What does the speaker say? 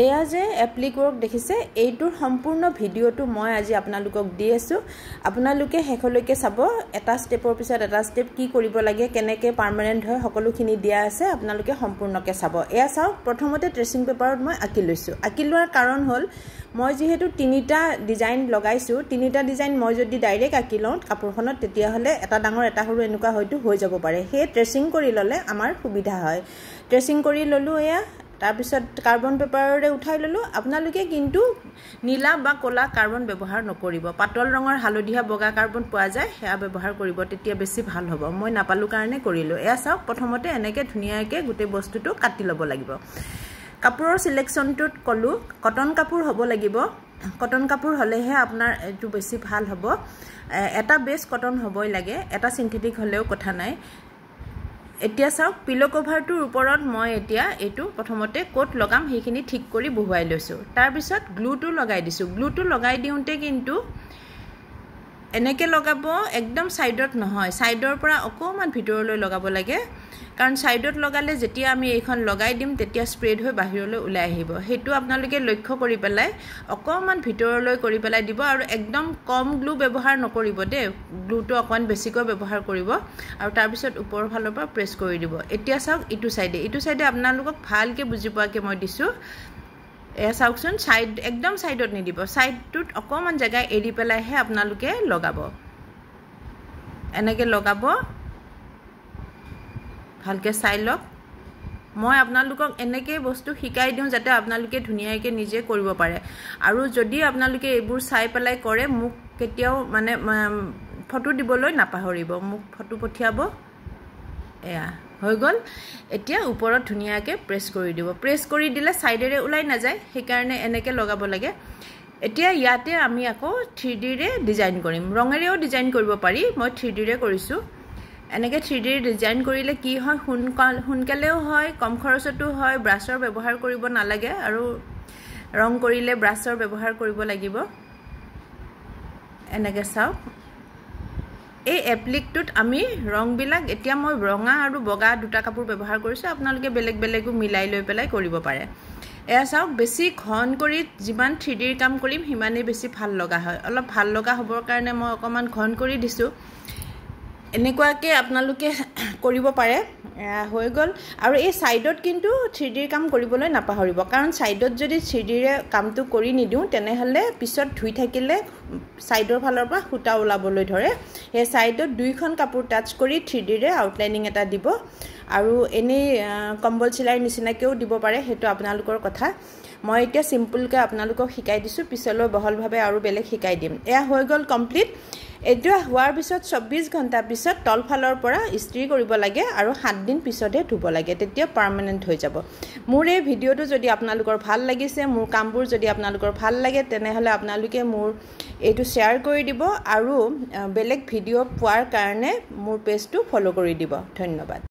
এয়া যে এপ্লিক ৱৰ্ক দেখিছে এইটোৰ সম্পূৰ্ণ ভিডিঅ'টো মই আজি আপোনালোকক দি আছো আপোনালোকে হেকলৈকে চাব এটা ষ্টেপৰ পিছত এটা ষ্টেপ কি কৰিব লাগে কেনেকৈ পাৰ্মানেন্ট হয় সকলোখিনি দিয়া আছে আপোনালোকে সম্পূৰ্ণকৈ চাব এয়া চাওক প্ৰথমতে ট্ৰেচিং পেপাৰত মই আঁকি লৈছো আঁকি লোৱাৰ কাৰণ হ'ল মই যেহেতু তিনিটা ডিজাইন লগাইছো তিনিটা ডিজাইন মই যদি ডাইৰেক্ট আঁকি লওঁ কাপোৰখনত তেতিয়া হলে এটা ডাঙৰ এটা সৰু এনেকুৱা হয়তো হৈ যাব পাৰে হে ট্ৰেচিং কৰি ললে আমাৰ সুবিধা হয় ট্ৰেচিং কৰি ললো এয়া তাৰ পিছত কাৰ্বন পেপাৰৰে উঠাই ললো আপোনালোকে কিন্তু নীলা বা কোলা কাৰ্বন ব্যৱহাৰ নকৰিব পাতল ৰঙৰ হালধীয়া বগা কাৰ্বন পোৱা যায় হেয়া ব্যৱহাৰ কৰিব তেতিয়া বেছি ভাল হ'ব মই নাপালো কাৰণে কৰিলো এয়া চাওক প্ৰথমতে এনেকে ধুনিয়াকৈ গুটে বস্তুটো কাটি ল'ব লাগিব কাপোৰৰ সিলেকশনটোত কলো কটন কাপোৰ হ'ব লাগিব কটন কাপোৰ হলেহে আপোনাৰ এটো বেছি ভাল হ'ব এটা বেস কটন হ'বই লাগে এটা সিনথেটিক হলেও কথা নাই এতিয়া চাওক পিলো কভাৰটোৰ ওপৰত মই এতিয়া এটো প্ৰথমতে কোট লগাম হেখিনি ঠিক কৰি বহুৱাই লৈছো তাৰ পিছত গ্লুটো লগাই দিছো গ্লুটো লগাই দিওঁতে কিন্তু এনেকে লগাব একদম সাইডত নহয় সাইডৰ পৰা অকমান ভিতৰলৈ লগাব লাগে কাৰণ সাইডত লগালে যেতিয়া আমি এইখন লগাই দিম তেতিয়া স্প্ৰেড হৈ বাহিৰলৈ ওলাই আহিব হেতু আপোনালোকে লক্ষ্য কৰি পেলাই অকমান ভিতৰলৈ কৰি পেলাই দিব আৰু একদম কম গ্লু ব্যৱহাৰ নকৰিব দে গ্লুটো অকমান বেছিকৈ ব্যৱহাৰ কৰিব আৰু তাৰ পিছত ওপৰৰ ফালৰ পৰা প্ৰেছ কৰি দিব এতিয়া চাওক ইটো সাইডে আপোনালোকক ভালকে বুজি পোৱাকে মই দিছো এ চাওকচোন সাইড একদম সাইডত নিদিব সাইডটোত অকমান জায়গা এৰি পেলাইহে আপোনালোকে লগাব এনেকে লগাব ভালকে চাই লওক মই আপোনালোকক এনেকে বস্তু শিকাই দিও যাতে আপোনালোকে ধুনিয়াকৈ নিজে কৰিব পাৰে আৰু যদি আপোনালোকে এইবোৰ চাই পেলাই কৰে মোক কেতিয়াও মানে ফটো দিবলৈ নাপাহৰিব মোক ফটো পঠিয়াব এয়া হৈ গল এতিয়া ওপৰত ধুনিয়াকৈ প্ৰেছ কৰি দিব প্ৰেছ কৰি দিলে সাইডেৰে ওলাই না যায় সেই কাৰণে এনেকে লগাব লাগে এতিয়া ইয়াতে আমি আকৌ 3D ৰে ডিজাইন কৰিম ৰঙেৰেও ডিজাইন কৰিব পাৰি মই 3D ৰে কৰিছো এনেকে 3D ডিজাইন কৰিলে কি হয় হুনকালেও হয় কম খৰচতো হয় ব্ৰাছৰ ব্যৱহাৰ কৰিব নালাগে আৰু ৰং কৰিলে ব্ৰাছৰ ব্যৱহাৰ কৰিব লাগিব এনেকে চাওক এই এপ্লিকটোত আমি ৰং বিলাক এতিয়া মই ৰঙা আৰু বগা দুটা কাপোৰ ব্যৱহাৰ কৰিছো আপোনালোকে বেলেগ বেলেগো মিলাই লৈ পেলাই কৰিব পাৰে এয়া চাওক বেছি ঘন কৰি যিমান 3D ৰ কাম কৰিম হিমানে বেছি ভাল লগা হয় অলপ ভাল লগা হ'বৰ কাৰণে মই অকমান ঘন কৰি দিছো এনেকুৱাকে আপোনালোকে কৰিব পাৰে হৈ গল আৰু এই সাইডত কিন্তু 3D ৰ কাম কৰিবলৈ নাপাহৰিব কাৰণ সাইডত যদি 3D ৰে কামটো কৰি নিদিও তেনেহলে পিছত ধুই থাকিলে সাইডৰ ফালৰ পৰা খুটা ওলাবলৈ ধৰে এই সাইডত দুইখন কাপোৰ টাচ কৰি 3D ৰে আউটলাইনিং এটা দিব আৰু এনে কম্বল চিলাই নিচিনাকেও দিব পাৰে হেতু আপোনালোকৰ কথা মই এতিয়া সিম্পলকৈ আপোনালোকক শিকাই দিছো পিছলৈ বহলভাৱে আৰু বেলেগ শিকাই দিম এয়া হৈ গল কমপ্লিট এটো হোৱাৰ পিছত 24 ঘণ্টা পিছত তলফালৰ পৰা ইস্ত্ৰি কৰিব লাগে আৰু 7 দিন পিছতে ধুব লাগে তেতিয়া পাৰ্মানেন্ট হৈ যাব মোৰ এই ভিডিওটো যদি আপোনালোকৰ ভাল লাগিছে মোৰ কামবোৰ যদি আপোনালোকৰ ভাল লাগে তেনেহলে আপোনালোকে মোৰ এইটো শেয়াৰ কৰি দিব আৰু বেলেগ ভিডিও পোৱাৰ কাৰণে মোৰ পেজটো ফলো কৰি দিব ধন্যবাদ